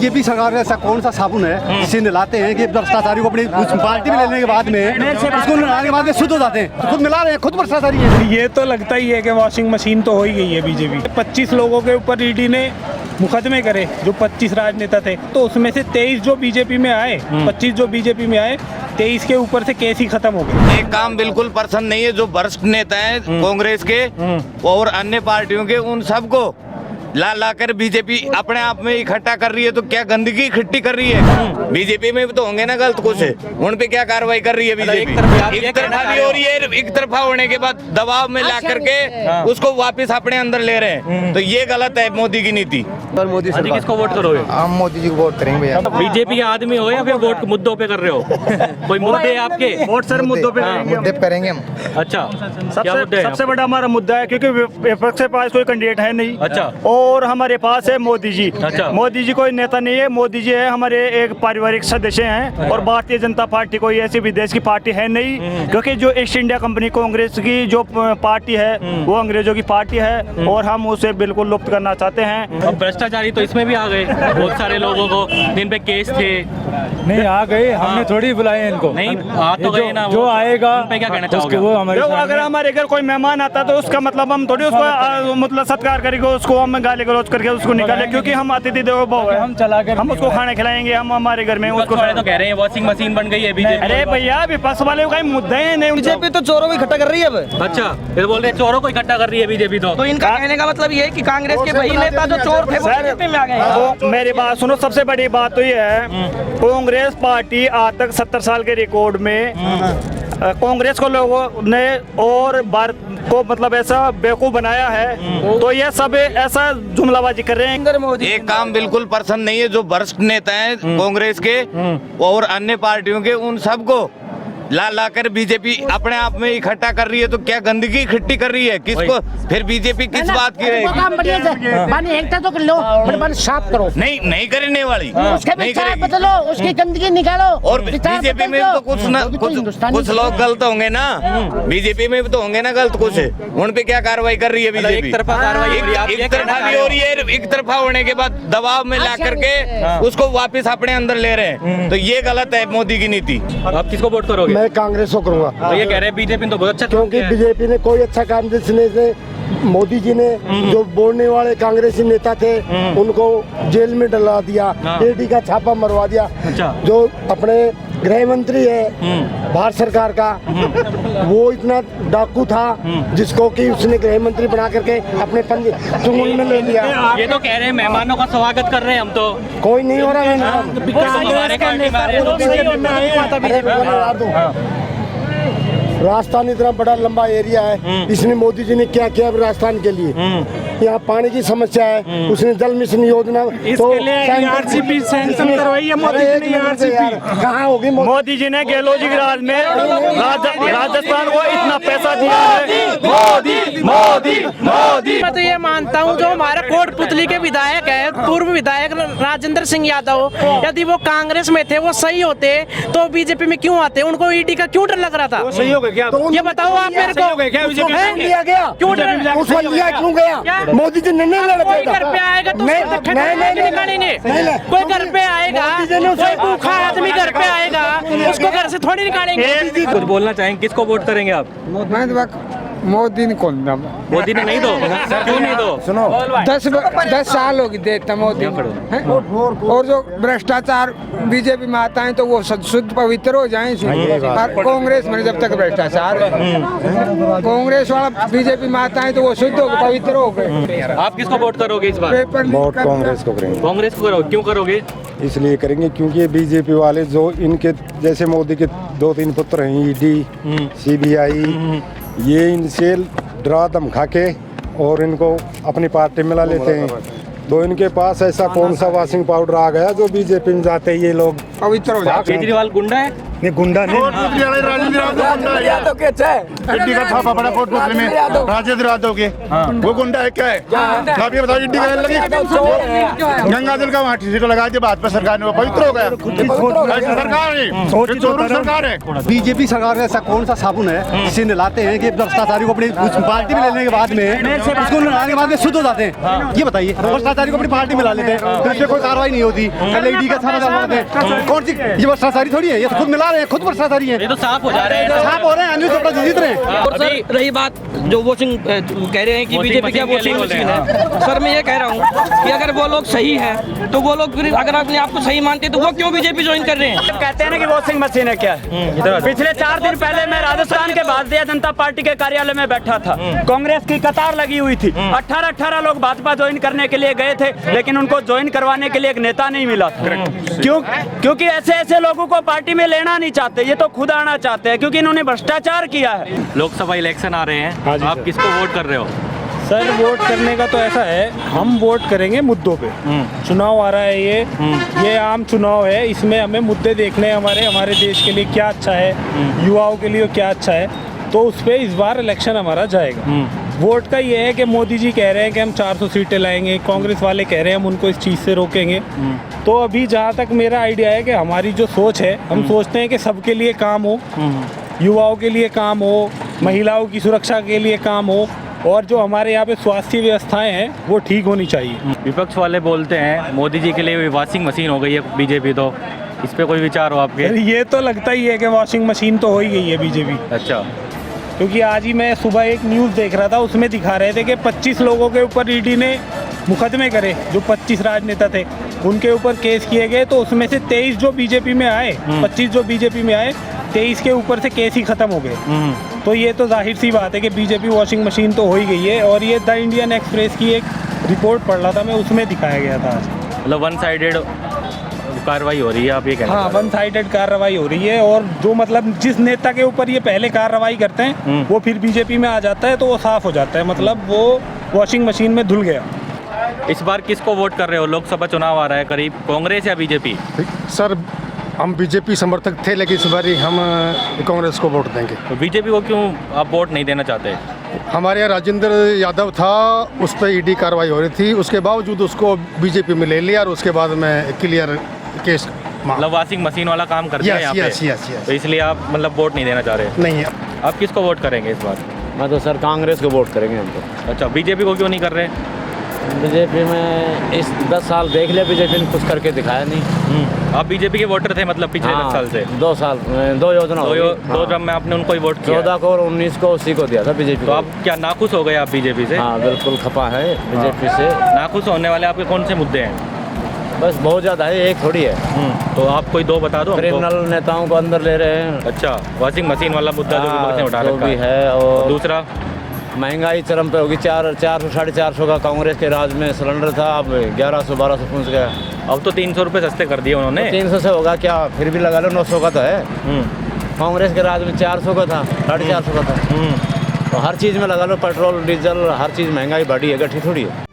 BJP सरकार ऐसा कौन सा साबुन है जिसे नहलाते हैं कि भ्रष्टाचारी को अपनी पार्टी में लेने के बाद में उसको नहलाने के बाद में शुद्ध हो जाते हैं, खुद मिला रहे हैं, खुद भ्रष्टाचारी है। ये तो लगता ही है कि वॉशिंग मशीन तो हो ही गई है बीजेपी। 25 लोगों के ऊपर ईडी ने मुकदमे करे, जो 25 राजनेता थे, तो उसमें से 23 जो बीजेपी में आए, 25 जो बीजेपी में आए, 23 के ऊपर से केस ही खत्म हो गए। एक काम बिल्कुल पसंद नहीं है जो वरिष्ठ नेता हैं कांग्रेस के और अन्य पार्टियों के, उन सबको ला ला कर बीजेपी अपने आप में इकट्ठा कर रही है। तो क्या गंदगी इकट्ठी कर रही है? बीजेपी में भी तो होंगे ना गलत कुछ, उन पे क्या कार्रवाई कर रही है बीजेपी? एक तरफा भी हो रही है, एक तरफा होने के बाद दबाव में ला करके उसको वापस अपने अंदर ले रहे हैं, तो ये गलत है मोदी की नीति। मोदी सरकार किसको वोट करोगे? हम मोदी जी को वोट करेंगे भैया। बीजेपी के आदमी हो या फिर वोट मुद्दों पे कर रहे हो? कोई मुद्दे आपके? वोट सर मुद्दों पे मुद्दे करेंगे हम। अच्छा, क्या मुद्दे हैं? सबसे बड़ा हमारा मुद्दा है क्योंकि विपक्ष के पास कोई कैंडिडेट है नहीं। अच्छा। और हमारे पास है मोदी जी। अच्छा। मोदी जी कोई नेता नहीं है, मोदी जी है हमारे एक पारिवारिक सदस्य हैं। और भारतीय जनता पार्टी कोई ऐसी विदेश की पार्टी है नहीं, क्योंकि जो ईस्ट इंडिया कंपनी कांग्रेस की जो पार्टी है वो अंग्रेजों की पार्टी है और हम उसे बिल्कुल लुप्त करना चाहते हैं। अब भ्रष्टाचारी तो इसमें भी आ गए, बहुत सारे लोगों को जिन पे केस थे। नहीं आ गए, हमने थोड़ी बुलाए इनको। नहीं आ तो गए ना, जो आएगा उन पे क्या कहना चाहोगे? वो हमारे अगर हमारे घर कोई मेहमान आता तो उसका मतलब हम थोड़ी उसको मतलब सत्कार करेंगे, उसको हम गाली गलौज करके उसको निकाले, क्योंकि हम अतिथि देवो भव है। हम चला कर हम उसको खाने खिलाएंगे, हम हमारे घर में उसको। तो कह रहे हैं वॉशिंग मशीन बन गई है बीजेपी। अरे भैया विपक्ष वाले का मुद्दे हैं नहीं। बीजेपी तो चोरों को इकट्ठा कर रही है अब। अच्छा, ये बोल रहे हैं चोरों को इकट्ठा कर रही है बीजेपी। तो इनका कहने का मतलब ये है कि कांग्रेस के वही नेता जो चोर थे वो बीजेपी में आ गए। तो मेरी बात सुनो, सबसे बड़ी बात तो ये है कांग्रेस पार्टी आज तक 70 साल के रिकॉर्ड में कांग्रेस को लोगों ने और भारत को मतलब ऐसा बेवकूफ बनाया है, तो ये सब ऐसा जुमलाबाजी कर रहे हैं। एक काम बिल्कुल पसंद नहीं है जो वरिष्ठ नेता हैं कांग्रेस के और अन्य पार्टियों के, उन सबको ला ला कर बीजेपी अपने आप में इकट्ठा कर रही है। तो क्या गंदगी इकट्ठी कर रही है? किसको फिर बीजेपी किस बात की रहेगी? साफ करो, नहीं करने वाली, उसके नहीं विचार करेगी। बदलो, उसकी गंदगी निकालो। और बीजेपी में भी तो कुछ लोग गलत होंगे ना, बीजेपी में भी तो होंगे ना गलत कुछ, उन पे क्या कार्रवाई कर रही है बीजेपी? एक तरफा कार्रवाई एक तरफा भी हो रही है, एक तरफा होने के बाद दबाव में ला करके उसको वापस अपने अंदर ले रहे हैं, तो ये गलत है मोदी की नीति। आप किसको वोट करोगे? मैं कांग्रेस को करूँगा। तो ये कह रहे हैं बीजेपी तो बहुत अच्छा, क्योंकि बीजेपी ने कोई अच्छा काम जिसने से मोदी जी ने जो बोलने वाले कांग्रेसी नेता थे उनको जेल में डलवा दिया, ईडी का छापा मरवा दिया। अच्छा। जो अपने गृह मंत्री है भारत सरकार का, वो इतना डाकू था जिसको कि उसने गृह मंत्री बना करके अपने चुंगल में ले लिया। ये तो कह रहे हैं मेहमानों का स्वागत कर रहे हैं हम तो। कोई नहीं हो रहा राजस्थान इतना बड़ा लंबा एरिया है, इसने मोदी जी ने क्या किया राजस्थान के लिए? यहाँ पानी की समस्या है, उसने जल मिशन योजना तो आरसीपी सैंक्शन करवाई है मोदी जी ने। आरसीपी कहाँ होगी? मोदी जी ने गहलोत जी के राज में राजस्थान को इतना पैसा दिया है। मोदी मोदी मोदी। मैं तो ये मानता हूँ जो हमारे कोटपुतली के विधायक है, पूर्व विधायक राजेंद्र सिंह यादव, यदि वो कांग्रेस में थे, वो सही होते तो बीजेपी में क्यों आते? उनको ईडी का क्यों डर लग रहा था? सही हो गया क्या? ये बताओ आप मेरे को, लिया गया क्यों डर? उसको लिया क्यों गया? मोदी जी ने नहीं लड़ते। कोई घर पे आएगा तो निकालेंगे, कोई घर पे आएगा, कोई भूखा आदमी घर पे आएगा, उसको घर से थोड़ी निकालेंगे। कुछ बोलना चाहेंगे, किसको वोट करेंगे आप? मोदी ने कौन? मोदी ने नहीं दो, क्यों नहीं दो? सुनो, 10 साल हो गए देता मोदी हैं? और जो भ्रष्टाचार बीजेपी में आता है तो वो शुद्ध पवित्र हो जाए। कांग्रेस में जब तक भ्रष्टाचार है, कांग्रेस वाला बीजेपी में आता है तो वो शुद्ध हो पवित्र हो गए। आप किसको वोट करोगे इस बार? वोट कांग्रेस को करेंगे। कांग्रेस को करोगे, क्यों करोगे? इसलिए करेंगे क्योंकि बीजेपी वाले जो इनके जैसे मोदी के 2-3 पुत्र हैं, ईडी, सीबीआई, ये इनसे डरा धमका के और इनको अपनी पार्टी में ला लेते हैं। तो इनके पास ऐसा कौन सा वॉशिंग पाउडर आ गया जो बीजेपी में जाते ही ये लोग पवित्र हो जाते हैं। केजरीवाल गुंडा है? ये गुंडा नहीं। ईडी का छापा पड़ा कोटपुतली में राजेंद्र यादव के, वो गुंडा है क्या है? आप ये बताओ, ईडी का लगी गंगा जल का वहाँ सीट लगा दिया, भाजपा सरकार ने वो पवित्र हो गया। सरकार है बीजेपी सरकार का ऐसा कौन सा साबुन है जिसे नहलाते हैं कि भ्रष्टाचारी को अपनी पार्टी में लेने के बाद में उसको नहलाने के बाद में शुद्ध हो जाते हैं? ये बताइए, भ्रष्टाचारी को अपनी पार्टी में ला लेते हैं तो इससे कोई कार्रवाई नहीं होती, ईडी का छापा डालते हैं। कौन सी ये भ्रष्टाचारी थोड़ी है, ये खुद मिला रहे हैं, खुद भ्रष्टाचारी है। ये तो साफ हो जा रहे हैं, साफ हो रहे हैं, अनिल चोपड़ा जीत रहे हैं। और सर रही बात जो वोटिंग कह रहे हैं कि बीजेपी क्या वोटिंग मशीन है, सर मैं ये कह रहा हूँ कि अगर वो लोग सही है तो वो लोग फिर अगर अपने आप को सही मानते तो वो क्यों बीजेपी ज्वाइन कर रहे हैं? कहते हैं ना कि वॉशिंग मशीन है क्या है। पिछले 4 दिन पहले मैं राजस्थान के भारतीय जनता पार्टी के कार्यालय में बैठा था, कांग्रेस की कतार लगी हुई थी, 18 लोग भाजपा ज्वाइन करने के लिए गए थे, लेकिन उनको ज्वाइन करवाने के लिए एक नेता नहीं मिला था। क्योंकि ऐसे लोगों को पार्टी में लेना नहीं चाहते, ये तो खुद आना चाहते हैं, क्योंकि इन्होंने भ्रष्टाचार किया है। लोकसभा इलेक्शन आ रहे हैं, आप किसको वोट कर रहे हो? सर वोट करने का तो ऐसा है, हम वोट करेंगे मुद्दों पे। चुनाव आ रहा है, ये आम चुनाव है, इसमें हमें मुद्दे देखने हैं, हमारे देश के लिए क्या अच्छा है, युवाओं के लिए क्या अच्छा है, तो उस पर इस बार इलेक्शन हमारा जाएगा। वोट का ये है कि मोदी जी कह रहे हैं कि हम 400 सीटें लाएंगे, कांग्रेस वाले कह रहे हैं हम उनको इस चीज़ से रोकेंगे। तो अभी जहाँ तक मेरा आइडिया है कि हमारी जो सोच है, हम सोचते हैं कि सबके लिए काम हो, युवाओं के लिए काम हो, महिलाओं की सुरक्षा के लिए काम हो, और जो हमारे यहाँ पे स्वास्थ्य व्यवस्थाएं हैं वो ठीक होनी चाहिए। विपक्ष वाले बोलते हैं मोदी जी के लिए वॉशिंग मशीन हो गई है बीजेपी, तो इस पे कोई विचार हो आपके? ये तो लगता ही है कि वॉशिंग मशीन तो हो ही गई है बीजेपी। अच्छा, क्योंकि आज ही मैं सुबह एक न्यूज़ देख रहा था, उसमें दिखा रहे थे कि 25 लोगों के ऊपर ईडी ने मुकदमे करे, जो 25 राजनेता थे उनके ऊपर केस किए गए, तो उसमें से 23 जो बीजेपी में आए, 25 जो बीजेपी में आए, 23 के ऊपर से केस ही खत्म हो गए। तो ये तो जाहिर सी बात है कि बीजेपी वॉशिंग मशीन तो हो ही गई है। और ये द इंडियन एक्सप्रेस की एक रिपोर्ट पढ़ रहा था मैं, उसमें दिखाया गया था आज। मतलब वन साइडेड कार्रवाई हो रही है, आप ये कह रहे हैं? हाँ, वन साइडेड कार्रवाई हो रही है, और जो मतलब जिस नेता के ऊपर ये पहले कार्रवाई करते हैं वो फिर बीजेपी में आ जाता है, तो वो साफ हो जाता है, मतलब वो वॉशिंग मशीन में धुल गया। इस बार किसको वोट कर रहे हो? लोकसभा चुनाव आ रहा है करीब, कांग्रेस या बीजेपी? सर हम बीजेपी समर्थक थे, लेकिन इस बार हम कांग्रेस को वोट देंगे। तो बीजेपी को क्यों आप वोट नहीं देना चाहते? हमारे यहाँ राजेंद्र यादव था, उस पर ईडी कार्रवाई हो रही थी, उसके बावजूद उसको बीजेपी में ले लिया और उसके बाद में क्लियर केस, मतलब वॉशिंग मशीन वाला काम करते हैं यहाँ पे, तो इसलिए आप मतलब वोट नहीं देना चाह रहे? नहीं है। आप किसको वोट करेंगे इस बार? मैं तो सर कांग्रेस को वोट करेंगे हम तो। अच्छा, बीजेपी को क्यों नहीं कर रहे? बीजेपी में इस 10 साल देख लिया, बीजेपी ने कुछ करके दिखाया नहीं। आप बीजेपी के वोटर थे मतलब पिछले 10 साल से? 2 साल, 2 योजना, 2 जब में आपने उनको ही वोट किया। 14 को और 19 को उसी को दिया था बीजेपी। तो आप क्या नाखुश हो गए आप बीजेपी से? हाँ बिल्कुल खपा है बीजेपी से। नाखुश होने वाले आपके कौन से मुद्दे हैं? बस बहुत ज़्यादा है, एक थोड़ी है। तो आप कोई 2 बता दो। क्रिमिनल नेताओं को अंदर ले रहे हैं। अच्छा, वॉशिंग मशीन वाला मुद्दा जो विपक्ष ने उठा रखा है। और दूसरा, महंगाई चरम पे होगी, 400 साढ़े 400 का कांग्रेस के राज में सिलेंडर था, अब 1100 1200 पहुँच गया। अब तो 300 रुपये सस्ते कर दिए उन्होंने। 300 से होगा क्या, फिर भी लगा लो 900 का तो है। कांग्रेस के राज में 400 का था, 450 का था। तो हर चीज़ में लगा लो, पेट्रोल डीजल हर चीज़ महंगाई बढ़ी है, घटी थोड़ी है।